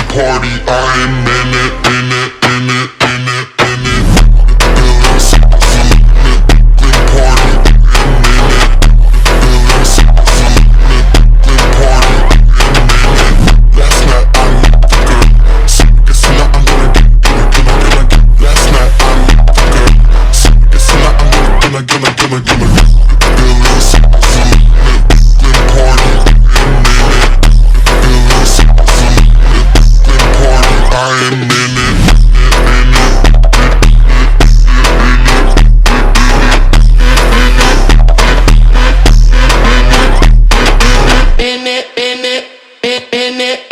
party, I'm in it, in it, in it, in it, in it. Party, I'm in it. Party, I'm in it. Last night I met the girl. It's not I'm gonna get. Last night I met the girl. It's not I'm gonna I'm in it. In it, in it, in it.